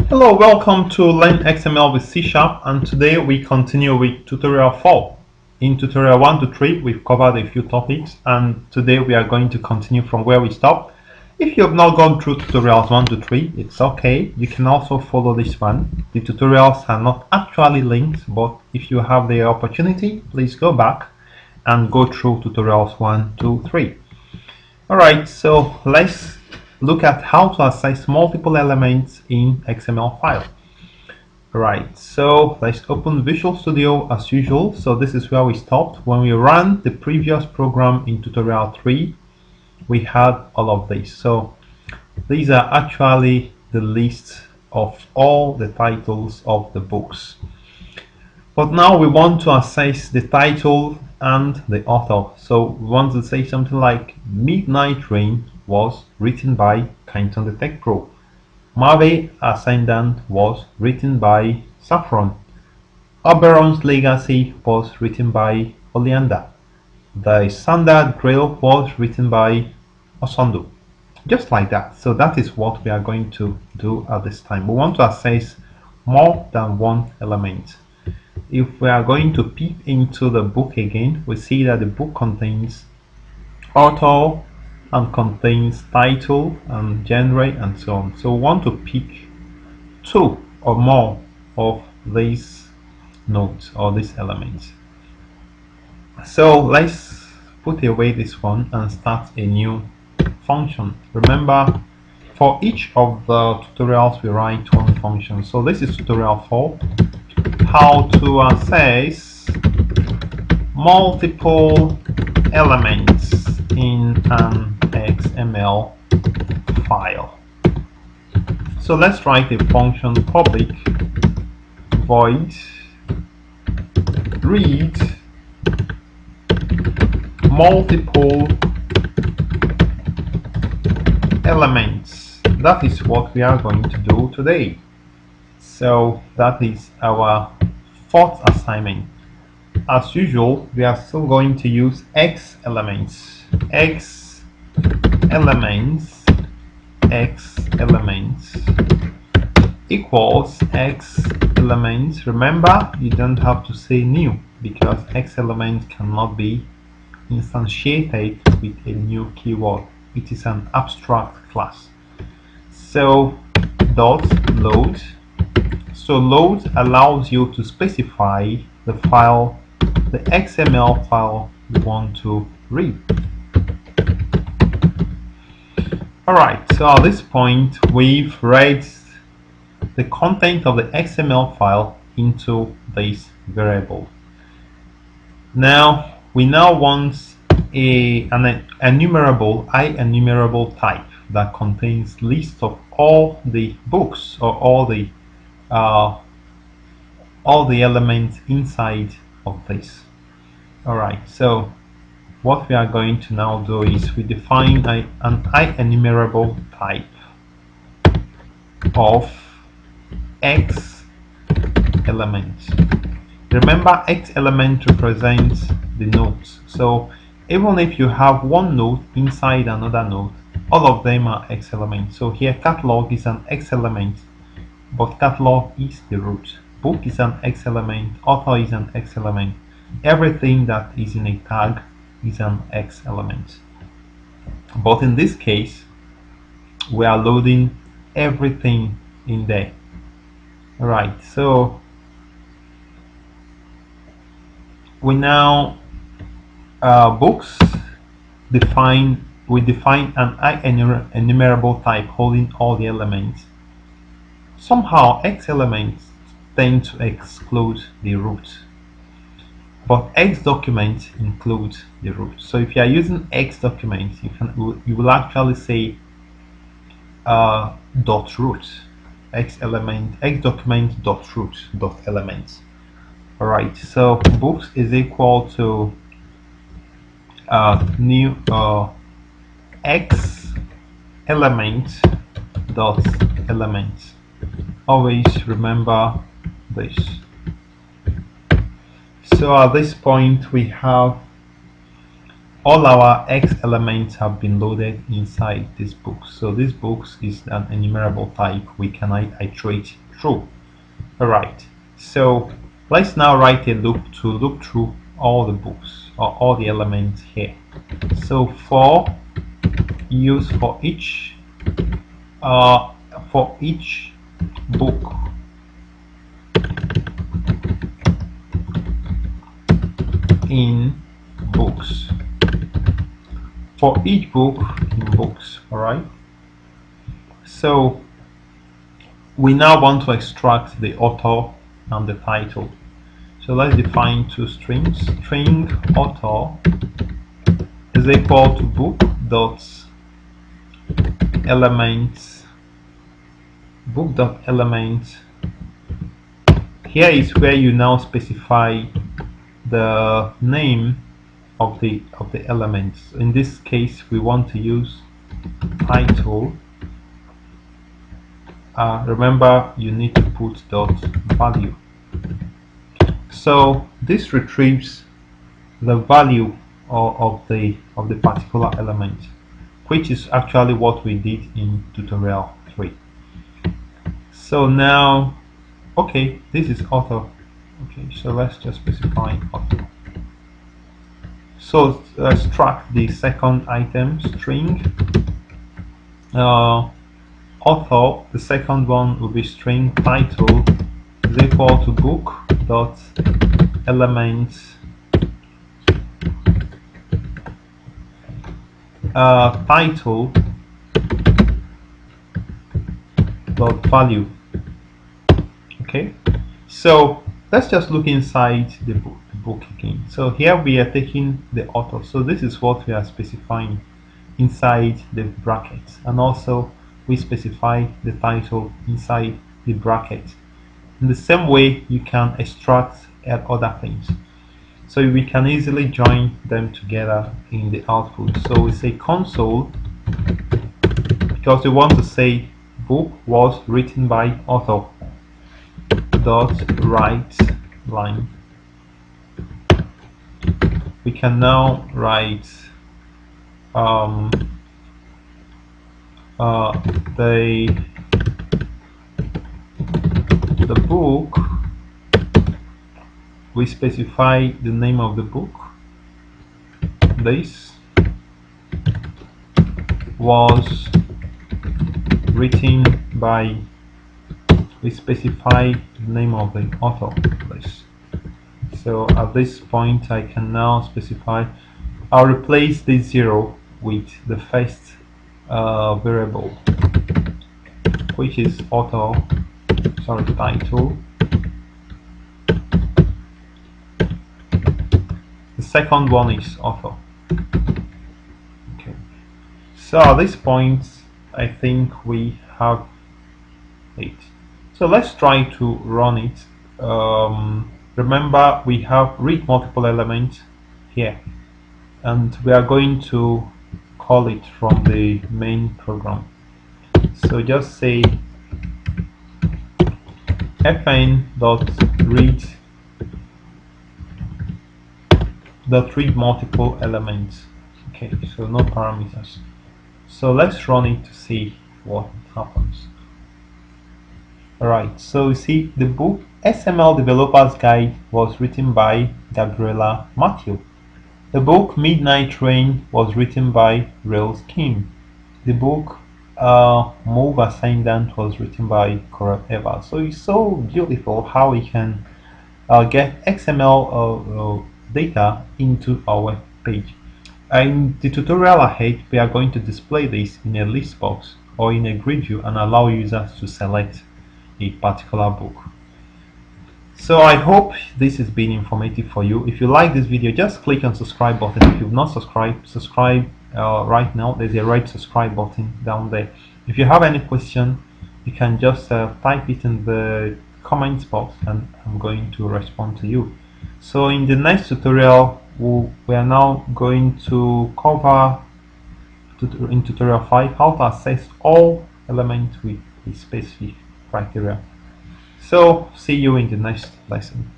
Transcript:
Hello, welcome to Learn XML with C#, and today we continue with tutorial 4. In tutorial 1 to 3 we've covered a few topics, and today we are going to continue from where we stopped. If you have not gone through tutorials 1 to 3, it's okay. You can also follow this one. The tutorials are not actually linked, but if you have the opportunity, please go back and go through tutorials 1, 2, 3. Alright, so let's look at how to access multiple elements in XML file. Right, so let's open Visual Studio as usual. So this is where we stopped. When we ran the previous program in tutorial 3, we had all of this. So these are actually the list of all the titles of the books. But now we want to access the title and the author. So we want to say something like Midnight Rain was written by Kenton the Tech Pro. Marvel Ascendant was written by Saffron. Oberon's Legacy was written by Oleander. The Standard Grail was written by Osondo. Just like that. So that is what we are going to do at this time. We want to access more than one element. If we are going to peep into the book again, we see that the book contains author and contains title and genre and so on. So we want to pick two or more of these nodes or these elements. So let's put away this one and start a new function. Remember, for each of the tutorials we write one function. So this is tutorial 4, how to access multiple elements in an XML file. So let's write a function public void read multiple elements. That is what we are going to do today. So that is our fourth assignment. As usual, we are still going to use X elements. X elements equals X elements. Remember, you don't have to say new because X element cannot be instantiated with a new keyword. It is an abstract class. So dot load. So load allows you to specify the file, the XML file you want to read. Alright, so at this point we've read the content of the XML file into this variable. Now we want an enumerable type that contains list of all the books or all the elements inside of this. Alright, so what we are going to now do is we define an enumerable type of X element. Remember, X element represents the nodes. So even if you have one node inside another node, all of them are X elements. So here catalog is an X element, but catalog is the root. Book is an X element, author is an X element. Everything that is in a tag is an X element. But in this case, we are loading everything in there. Alright, so we now books we define an enumerable type holding all the elements. Somehow X elements tend to exclude the root, but X documents include the root. So if you are using X documents, you will actually say dot root X document dot root dot element. Alright, so books is equal to new X element dot element. Always remember this. So at this point we have all our X elements have been loaded inside this book. So this book is an enumerable type we can iterate through. Alright, so let's now write a loop to loop through all the books or all the elements here. So for use for each book in books, for each book in books. Alright, so we now want to extract the author and the title. So let's define two strings. String author is equal to book dot elements, book dot elements. Here is where you now specify the name of the elements. In this case, we want to use title. Remember, you need to put dot value. So this retrieves the value of the particular element, which is actually what we did in tutorial 3. So now, okay, this is author. Okay, so let's just specify author. So extract the second item, string author. The second one will be string title is equal to book dot elements title dot value. Okay, so let's just look inside the book again. So here we are taking the author, so this is what we are specifying inside the brackets, and also we specify the title inside the bracket. In the same way, you can extract other things, so we can easily join them together in the output. So we say console, because we want to say book was written by author dot write line. We can now write the book. We specify the name of the book. This was written by, we specify the name of the author. This. So at this point I can now specify, I'll replace this 0 with the first variable, which is author, sorry, title. The second one is author. Okay, so at this point I think we have it. So let's try to run it. Remember, we have read multiple elements here, and we are going to call it from the main program. So just say fn.read multiple elements. Okay, so no parameters. So let's run it to see what happens. Alright, so you see the book XML Developer's Guide was written by Gabriela Matthew. The book Midnight Rain was written by Rails Kim. The book Move Ascendant was written by Coral Eva. So it's so beautiful how we can get XML data into our web page. In the tutorial ahead, we are going to display this in a list box or in a grid view and allow users to select a particular book. So I hope this has been informative for you. If you like this video, just click on subscribe button. If you've not subscribed, subscribe right now. There's a red subscribe button down there. If you have any question, you can just type it in the comments box and I'm going to respond to you. So in the next tutorial, we are now going to cover in tutorial 5 how to access all elements with a specific criteria. So see you in the next lesson.